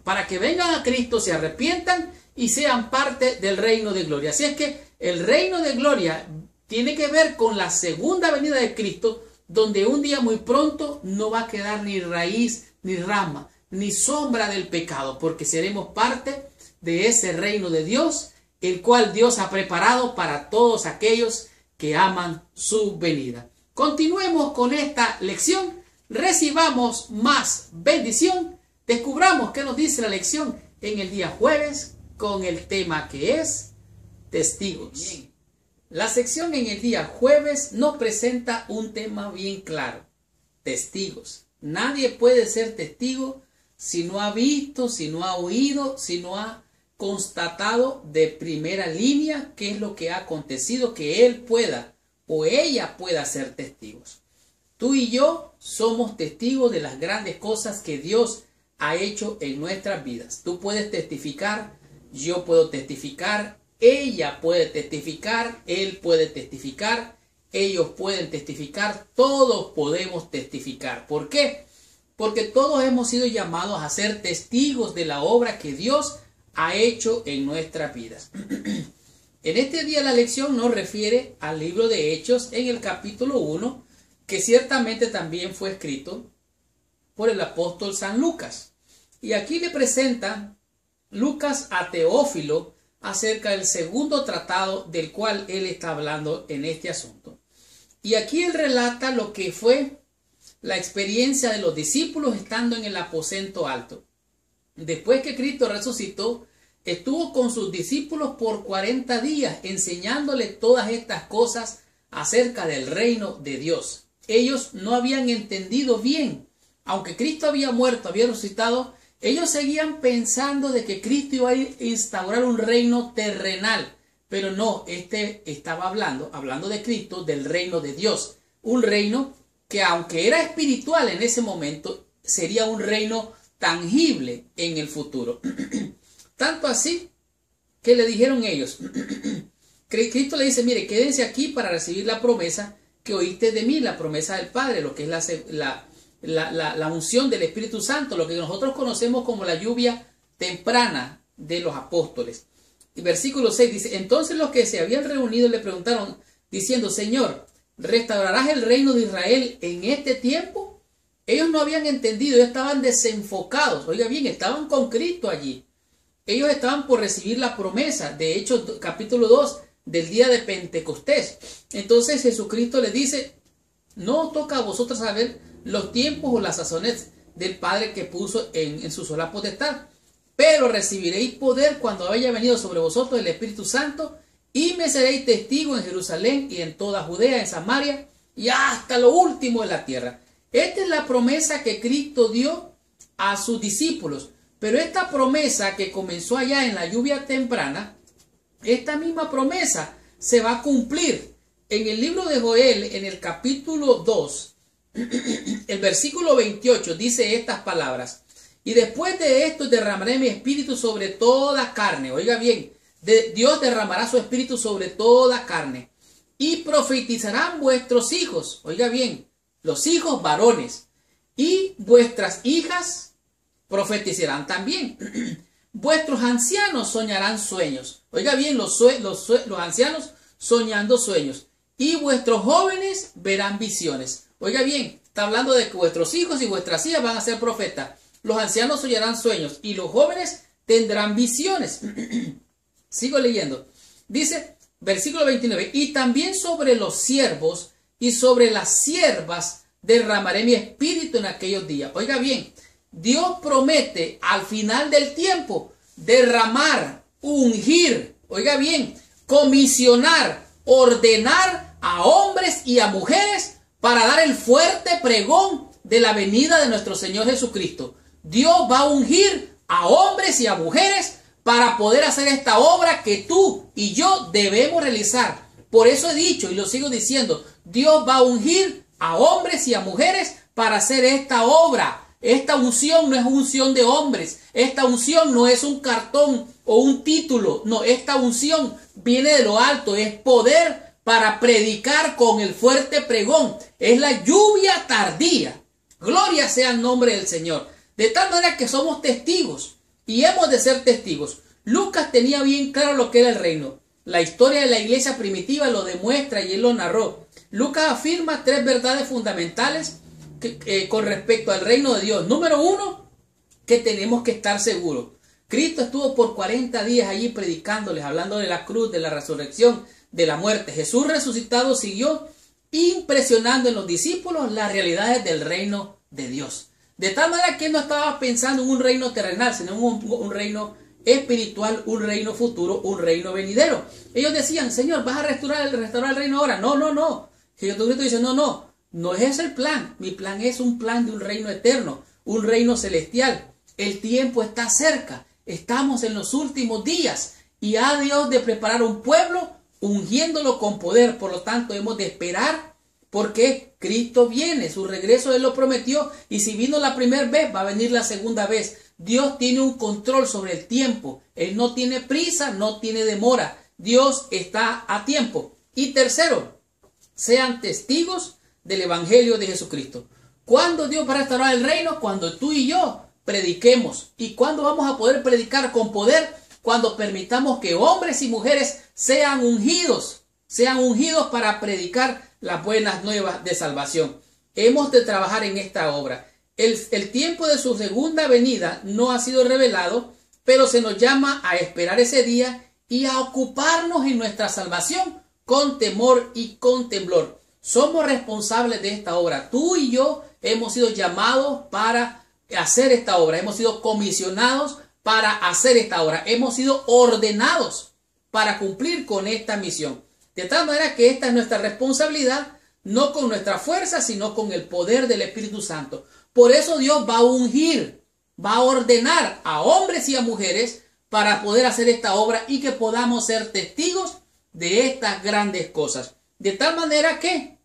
para que vengan a Cristo, se arrepientan y sean parte del reino de gloria. Así es que el reino de gloria tiene que ver con la segunda venida de Cristo, donde un día muy pronto no va a quedar ni raíz, ni rama, ni sombra del pecado, porque seremos parte de ese reino de Dios, el cual Dios ha preparado para todos aquellos que aman su venida. Continuemos con esta lección, recibamos más bendición, descubramos qué nos dice la lección en el día jueves con el tema que es testigos. Bien. La sección en el día jueves nos presenta un tema bien claro, testigos. Nadie puede ser testigo si no ha visto, si no ha oído, si no ha constatado de primera línea qué es lo que ha acontecido, que él pueda o ella pueda ser testigos. Tú y yo somos testigos de las grandes cosas que Dios ha hecho en nuestras vidas. Tú puedes testificar, yo puedo testificar, ella puede testificar, él puede testificar, ellos pueden testificar, todos podemos testificar. ¿Por qué? Porque todos hemos sido llamados a ser testigos de la obra que Dios ha hecho en nuestras vidas. En este día la lección nos refiere al libro de Hechos en el capítulo 1, que ciertamente también fue escrito por el apóstol San Lucas. Y aquí le presenta Lucas a Teófilo acerca del segundo tratado del cual él está hablando en este asunto. Y aquí él relata lo que fue la experiencia de los discípulos estando en el aposento alto. Después que Cristo resucitó, estuvo con sus discípulos por 40 días enseñándoles todas estas cosas acerca del reino de Dios. Ellos no habían entendido bien. Aunque Cristo había muerto, había resucitado, ellos seguían pensando de que Cristo iba a instaurar un reino terrenal. Pero no, estaba hablando de Cristo, del reino de Dios. Un reino que, aunque era espiritual en ese momento, sería un reino tangible en el futuro. Tanto así que le dijeron ellos, Cristo le dice, mire, quédense aquí para recibir la promesa que oíste de mí, la promesa del Padre, lo que es la unción del Espíritu Santo, lo que nosotros conocemos como la lluvia temprana de los apóstoles. Y versículo 6 dice, entonces los que se habían reunido le preguntaron, diciendo, Señor, ¿restaurarás el reino de Israel en este tiempo? Ellos no habían entendido, ellos estaban desenfocados. Oiga bien, estaban con Cristo allí. Ellos estaban por recibir la promesa. De hecho, capítulo 2 del día de Pentecostés. Entonces Jesucristo les dice, no toca a vosotros saber los tiempos o las sazones del Padre que puso en su sola potestad. Pero recibiréis poder cuando haya venido sobre vosotros el Espíritu Santo y me seréis testigo en Jerusalén y en toda Judea, en Samaria y hasta lo último de la tierra. Esta es la promesa que Cristo dio a sus discípulos. Pero esta promesa que comenzó allá en la lluvia temprana, esta misma promesa se va a cumplir. En el libro de Joel, en el capítulo 2, el versículo 28 dice estas palabras. Y después de esto derramaré mi espíritu sobre toda carne. Oiga bien, Dios derramará su espíritu sobre toda carne. Y profetizarán vuestros hijos. Oiga bien, los hijos varones. Y vuestras hijas profetizarán también. Vuestros ancianos soñarán sueños. Oiga bien, los ancianos soñando sueños. Y vuestros jóvenes verán visiones. Oiga bien, está hablando de que vuestros hijos y vuestras hijas van a ser profetas. Los ancianos soñarán sueños y los jóvenes tendrán visiones. Sigo leyendo. Dice, versículo 29, y también sobre los siervos y sobre las siervas derramaré mi espíritu en aquellos días. Oiga bien, Dios promete al final del tiempo derramar, ungir, oiga bien, comisionar, ordenar a hombres y a mujeres para dar el fuerte pregón de la venida de nuestro Señor Jesucristo. Dios va a ungir a hombres y a mujeres para poder hacer esta obra que tú y yo debemos realizar. Por eso he dicho y lo sigo diciendo, Dios va a ungir a hombres y a mujeres para hacer esta obra. Esta unción no es unción de hombres, esta unción no es un cartón o un título, no, esta unción viene de lo alto, es poder para predicar con el fuerte pregón, es la lluvia tardía. Gloria sea el nombre del Señor. De tal manera que somos testigos y hemos de ser testigos. Lucas tenía bien claro lo que era el reino. La historia de la iglesia primitiva lo demuestra y él lo narró. Lucas afirma 3 verdades fundamentales con respecto al reino de Dios. Número 1, que tenemos que estar seguros. Cristo estuvo por 40 días allí predicándoles, hablando de la cruz, de la resurrección, de la muerte. Jesús resucitado siguió impresionando en los discípulos las realidades del reino de Dios. De tal manera que él no estaba pensando en un reino terrenal, sino en un reino espiritual, un reino futuro, un reino venidero. Ellos decían, Señor, ¿vas a restaurar el reino ahora? No, no, no. Jesucristo dice, no, no, no es ese el plan. Mi plan es un plan de un reino eterno, un reino celestial. El tiempo está cerca. Estamos en los últimos días y ha Dios de preparar un pueblo ungiéndolo con poder. Por lo tanto, hemos de esperar porque Cristo viene, su regreso Él lo prometió y si vino la primera vez va a venir la segunda vez. Dios tiene un control sobre el tiempo. Él no tiene prisa, no tiene demora. Dios está a tiempo. Y tercero, sean testigos del Evangelio de Jesucristo. ¿Cuándo Dios va a restaurar el reino? Cuando tú y yo prediquemos. ¿Y cuándo vamos a poder predicar con poder? Cuando permitamos que hombres y mujeres sean ungidos para predicar las buenas nuevas de salvación. Hemos de trabajar en esta obra. El tiempo de su segunda venida no ha sido revelado, pero se nos llama a esperar ese día y a ocuparnos en nuestra salvación con temor y con temblor. Somos responsables de esta obra. Tú y yo hemos sido llamados para hacer esta obra. Hemos sido comisionados para hacer esta obra. Hemos sido ordenados para cumplir con esta misión. De tal manera que esta es nuestra responsabilidad, no con nuestra fuerza, sino con el poder del Espíritu Santo. Por eso Dios va a ungir, va a ordenar a hombres y a mujeres para poder hacer esta obra y que podamos ser testigos de estas grandes cosas. De tal manera que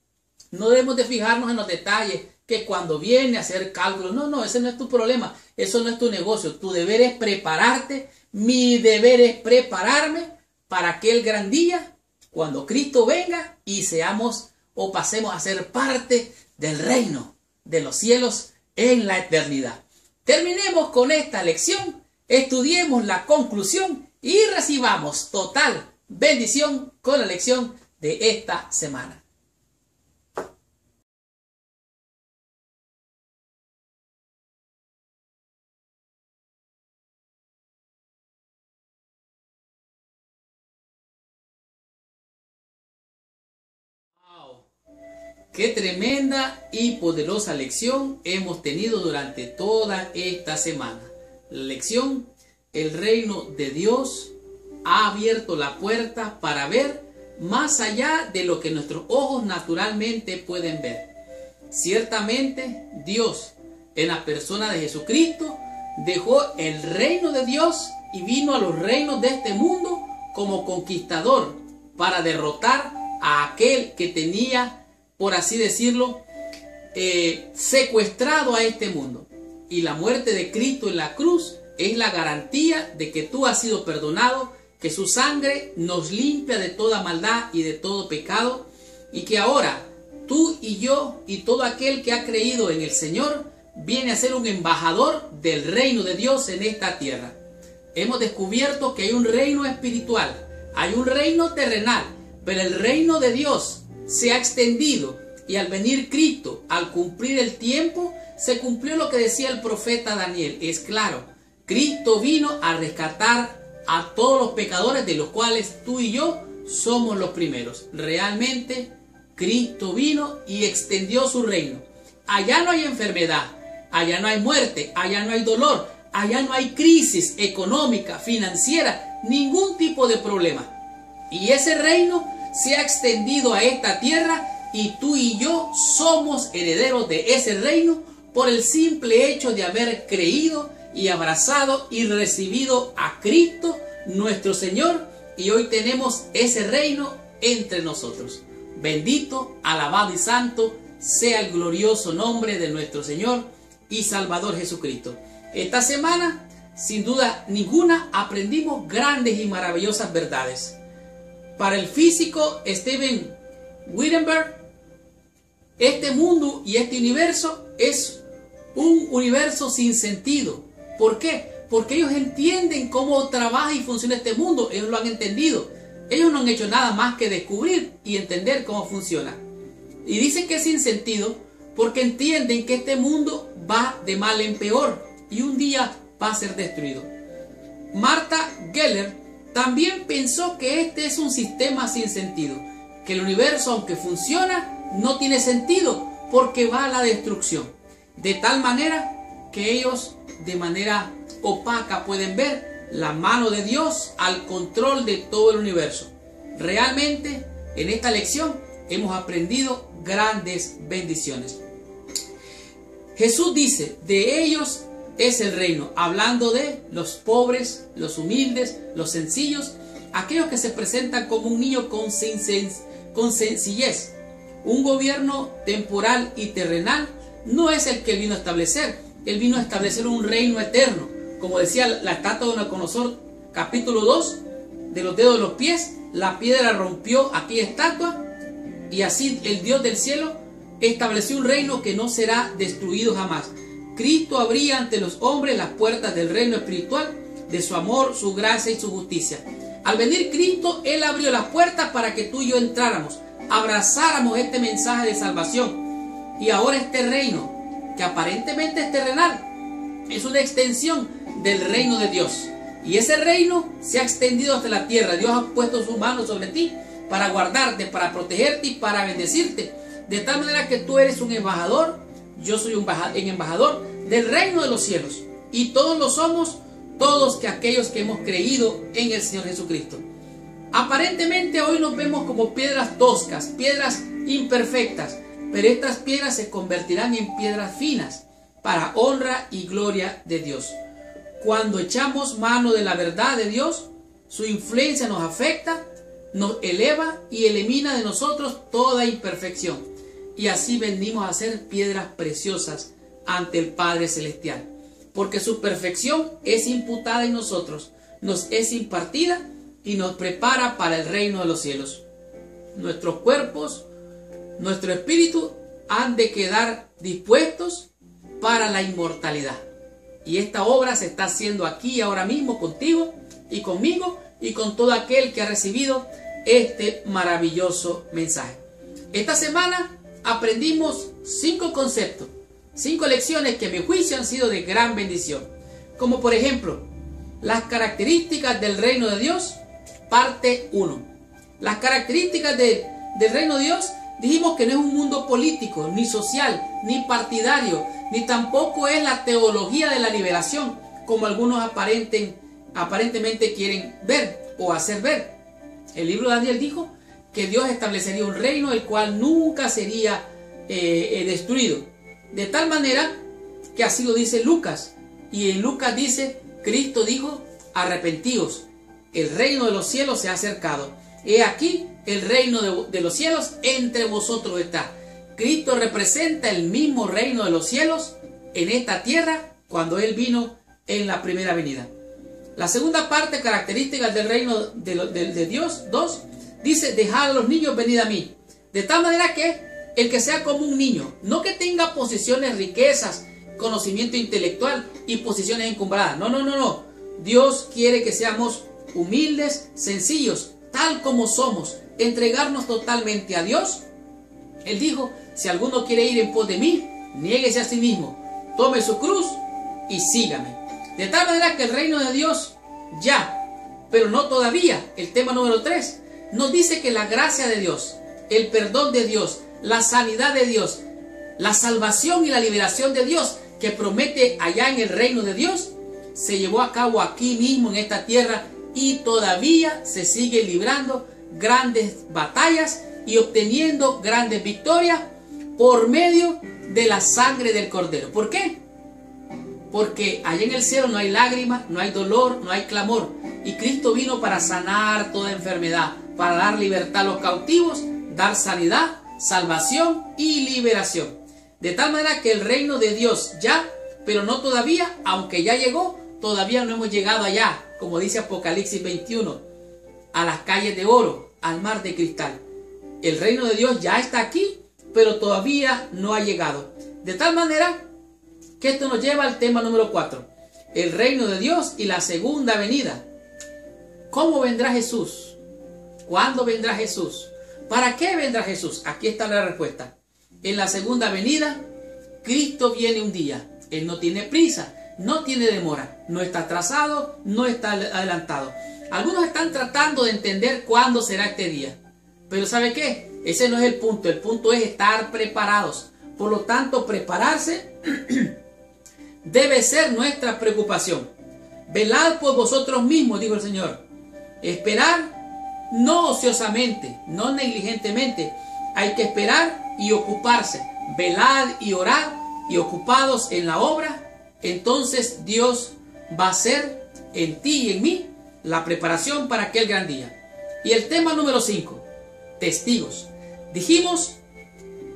no debemos de fijarnos en los detalles, que cuando viene a hacer cálculos, no, ese no es tu problema, eso no es tu negocio. Tu deber es prepararte, mi deber es prepararme para aquel gran día, cuando Cristo venga y seamos o pasemos a ser parte del reino de los cielos en la eternidad. Terminemos con esta lección, estudiemos la conclusión y recibamos total bendición con la lección de esta semana. Qué tremenda y poderosa lección hemos tenido durante toda esta semana. La lección, el reino de Dios ha abierto la puerta para ver más allá de lo que nuestros ojos naturalmente pueden ver. Ciertamente Dios, en la persona de Jesucristo, dejó el reino de Dios y vino a los reinos de este mundo como conquistador para derrotar a aquel que tenía, por así decirlo, secuestrado a este mundo. Y la muerte de Cristo en la cruz es la garantía de que tú has sido perdonado, que su sangre nos limpia de toda maldad y de todo pecado, y que ahora tú y yo y todo aquel que ha creído en el Señor viene a ser un embajador del reino de Dios en esta tierra. Hemos descubierto que hay un reino espiritual, hay un reino terrenal, pero el reino de Dios se ha extendido, y al venir Cristo, al cumplir el tiempo, se cumplió lo que decía el profeta Daniel. Es claro, Cristo vino a rescatar a todos los pecadores, de los cuales tú y yo somos los primeros. Realmente Cristo vino y extendió su reino. Allá no hay enfermedad, allá no hay muerte, allá no hay dolor, allá no hay crisis económica, financiera, ningún tipo de problema. Y ese reino se ha extendido a esta tierra, y tú y yo somos herederos de ese reino por el simple hecho de haber creído y abrazado y recibido a Cristo nuestro Señor, y hoy tenemos ese reino entre nosotros. Bendito, alabado y santo sea el glorioso nombre de nuestro Señor y Salvador Jesucristo. Esta semana, sin duda ninguna, aprendimos grandes y maravillosas verdades. Para el físico Steven Wittenberg, este mundo y este universo es un universo sin sentido. ¿Por qué? Porque ellos entienden cómo trabaja y funciona este mundo. Ellos lo han entendido. Ellos no han hecho nada más que descubrir y entender cómo funciona. Y dicen que es sin sentido porque entienden que este mundo va de mal en peor y un día va a ser destruido. Martha Geller también pensó que este es un sistema sin sentido, que el universo, aunque funciona, no tiene sentido porque va a la destrucción. De tal manera que ellos de manera opaca pueden ver la mano de Dios al control de todo el universo. Realmente en esta lección hemos aprendido grandes bendiciones. Jesús dice, de ellos es el reino, hablando de los pobres, los humildes, los sencillos, aquellos que se presentan como un niño con sencillez. Un gobierno temporal y terrenal no es el que él vino a establecer. Él vino a establecer un reino eterno. Como decía la estatua de Nabucodonosor, capítulo 2, de los dedos de los pies, la piedra rompió aquella estatua, y así el Dios del cielo estableció un reino que no será destruido jamás. Cristo abría ante los hombres las puertas del reino espiritual, de su amor, su gracia y su justicia. Al venir Cristo, Él abrió las puertas para que tú y yo entráramos, abrazáramos este mensaje de salvación. Y ahora este reino, que aparentemente es terrenal, es una extensión del reino de Dios. Y ese reino se ha extendido hasta la tierra. Dios ha puesto su mano sobre ti para guardarte, para protegerte y para bendecirte. De tal manera que tú eres un embajador, yo soy un embajador del reino de los cielos. Y todos lo somos, todos aquellos que hemos creído en el Señor Jesucristo. Aparentemente hoy nos vemos como piedras toscas, piedras imperfectas, pero estas piedras se convertirán en piedras finas para honra y gloria de Dios. Cuando echamos mano de la verdad de Dios, su influencia nos afecta, nos eleva y elimina de nosotros toda imperfección. Y así venimos a ser piedras preciosas ante el Padre Celestial. Porque su perfección es imputada en nosotros, nos es impartida y nos prepara para el reino de los cielos. Nuestros cuerpos, nuestro espíritu han de quedar dispuestos para la inmortalidad. Y esta obra se está haciendo aquí ahora mismo contigo y conmigo y con todo aquel que ha recibido este maravilloso mensaje. Esta semana aprendimos 5 conceptos, 5 lecciones que a mi juicio han sido de gran bendición. Como por ejemplo, las características del reino de Dios, parte 1. Las características del reino de Dios, dijimos que no es un mundo político, ni social, ni partidario, ni tampoco es la teología de la liberación, como algunos aparentemente quieren ver o hacer ver. El libro de Daniel dijo que Dios establecería un reino el cual nunca sería destruido. De tal manera que así lo dice Lucas. Y en Lucas dice, Cristo dijo, arrepentíos, el reino de los cielos se ha acercado. He aquí, el reino de los cielos entre vosotros está. Cristo representa el mismo reino de los cielos en esta tierra cuando Él vino en la primera venida. La segunda parte, características del reino de Dios, 2, dice, dejad a los niños venid a mí. De tal manera que el que sea como un niño, no que tenga posesiones, riquezas, conocimiento intelectual y posiciones encumbradas. No. Dios quiere que seamos humildes, sencillos, tal como somos, entregarnos totalmente a Dios. Él dijo, si alguno quiere ir en pos de mí, niéguese a sí mismo, tome su cruz y sígame. De tal manera que el reino de Dios ya, pero no todavía. El tema número 3 nos dice que la gracia de Dios, el perdón de Dios, la sanidad de Dios, la salvación y la liberación de Dios que promete allá en el reino de Dios, se llevó a cabo aquí mismo en esta tierra y todavía se sigue librando grandes batallas y obteniendo grandes victorias por medio de la sangre del Cordero. ¿Por qué? Porque allá en el cielo no hay lágrimas, no hay dolor, no hay clamor. Y Cristo vino para sanar toda enfermedad, para dar libertad a los cautivos, dar sanidad, salvación y liberación. De tal manera que el reino de Dios ya, pero no todavía, aunque ya llegó, todavía no hemos llegado allá, como dice Apocalipsis 21, a las calles de oro, al mar de cristal. El reino de Dios ya está aquí, pero todavía no ha llegado. De tal manera que esto nos lleva al tema número 4, el reino de Dios y la segunda venida. ¿Cómo vendrá Jesús? ¿Cuándo vendrá Jesús? ¿Para qué vendrá Jesús? Aquí está la respuesta. En la segunda venida, Cristo viene un día. Él no tiene prisa, no tiene demora, no está atrasado, no está adelantado. Algunos están tratando de entender cuándo será este día. Pero ¿sabe qué? Ese no es el punto es estar preparados. Por lo tanto, prepararse debe ser nuestra preocupación. Velad por vosotros mismos, dijo el Señor. Esperar no ociosamente, no negligentemente. Hay que esperar y ocuparse. Velad y orad y ocupados en la obra. Entonces Dios va a hacer en ti y en mí la preparación para aquel gran día. Y el tema número 5, testigos. Dijimos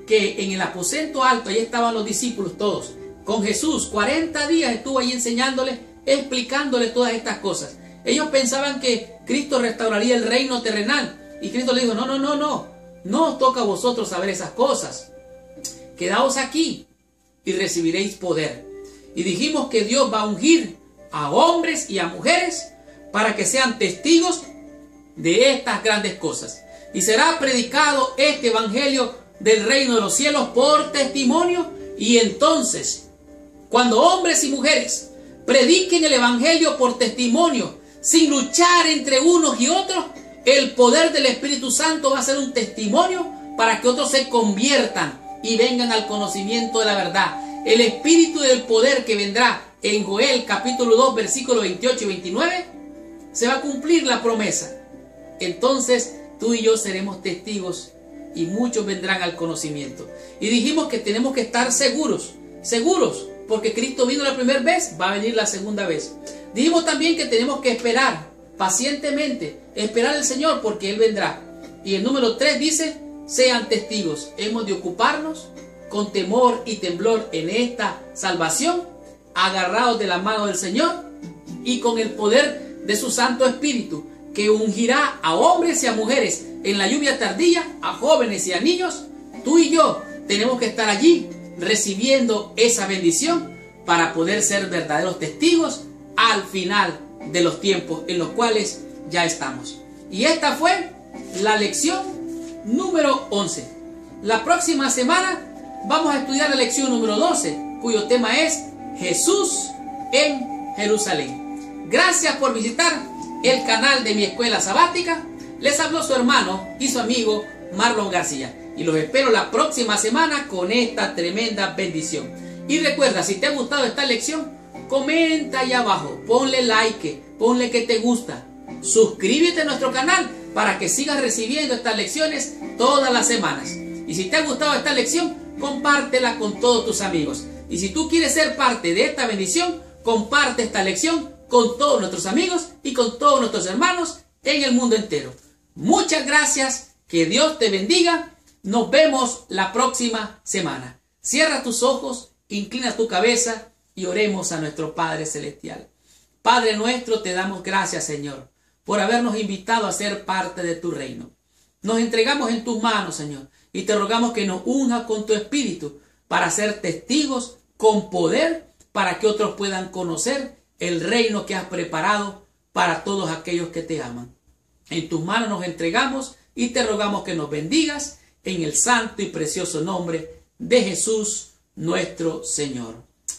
que en el aposento alto, ahí estaban los discípulos todos, con Jesús, 40 días estuvo ahí enseñándoles, explicándoles todas estas cosas. Ellos pensaban que Cristo restauraría el reino terrenal, y Cristo les dijo, no os toca a vosotros saber esas cosas. Quedaos aquí y recibiréis poder. Y dijimos que Dios va a ungir a hombres y a mujeres para que sean testigos de estas grandes cosas. Y será predicado este evangelio del reino de los cielos por testimonio. Y entonces, cuando hombres y mujeres prediquen el evangelio por testimonio sin luchar entre unos y otros, el poder del Espíritu Santo va a ser un testimonio para que otros se conviertan y vengan al conocimiento de la verdad. El Espíritu del poder que vendrá en Joel capítulo 2 versículos 28 y 29, se va a cumplir la promesa. Entonces tú y yo seremos testigos y muchos vendrán al conocimiento. Y dijimos que tenemos que estar seguros, porque Cristo vino la primera vez, va a venir la segunda vez. Dijimos también que tenemos que esperar pacientemente, esperar al Señor porque Él vendrá. Y el número 3 dice, sean testigos. Hemos de ocuparnos con temor y temblor en esta salvación, agarrados de la mano del Señor y con el poder de su Santo Espíritu, que ungirá a hombres y a mujeres en la lluvia tardía, a jóvenes y a niños. Tú y yo tenemos que estar allí recibiendo esa bendición para poder ser verdaderos testigos al final de los tiempos en los cuales ya estamos. Y esta fue la lección número 11. La próxima semana vamos a estudiar la lección número 12, cuyo tema es Jesús en Jerusalén. Gracias por visitar el canal de mi escuela sabática. Les habló su hermano y su amigo Marlon García. Y los espero la próxima semana con esta tremenda bendición. Y recuerda, si te ha gustado esta lección, comenta ahí abajo, ponle like, ponle que te gusta. Suscríbete a nuestro canal para que sigas recibiendo estas lecciones todas las semanas. Y si te ha gustado esta lección, compártela con todos tus amigos. Y si tú quieres ser parte de esta bendición, comparte esta lección con todos nuestros amigos y con todos nuestros hermanos en el mundo entero. Muchas gracias, que Dios te bendiga. Nos vemos la próxima semana. Cierra tus ojos, inclina tu cabeza y oremos a nuestro Padre Celestial. Padre nuestro, te damos gracias, Señor, por habernos invitado a ser parte de tu reino. Nos entregamos en tus manos, Señor, y te rogamos que nos unjas con tu Espíritu para ser testigos con poder, para que otros puedan conocer el reino que has preparado para todos aquellos que te aman. En tus manos nos entregamos y te rogamos que nos bendigas en el santo y precioso nombre de Jesús nuestro Señor.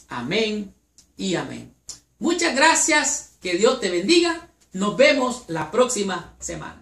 Amén y amén. Muchas gracias, que Dios te bendiga. Nos vemos la próxima semana.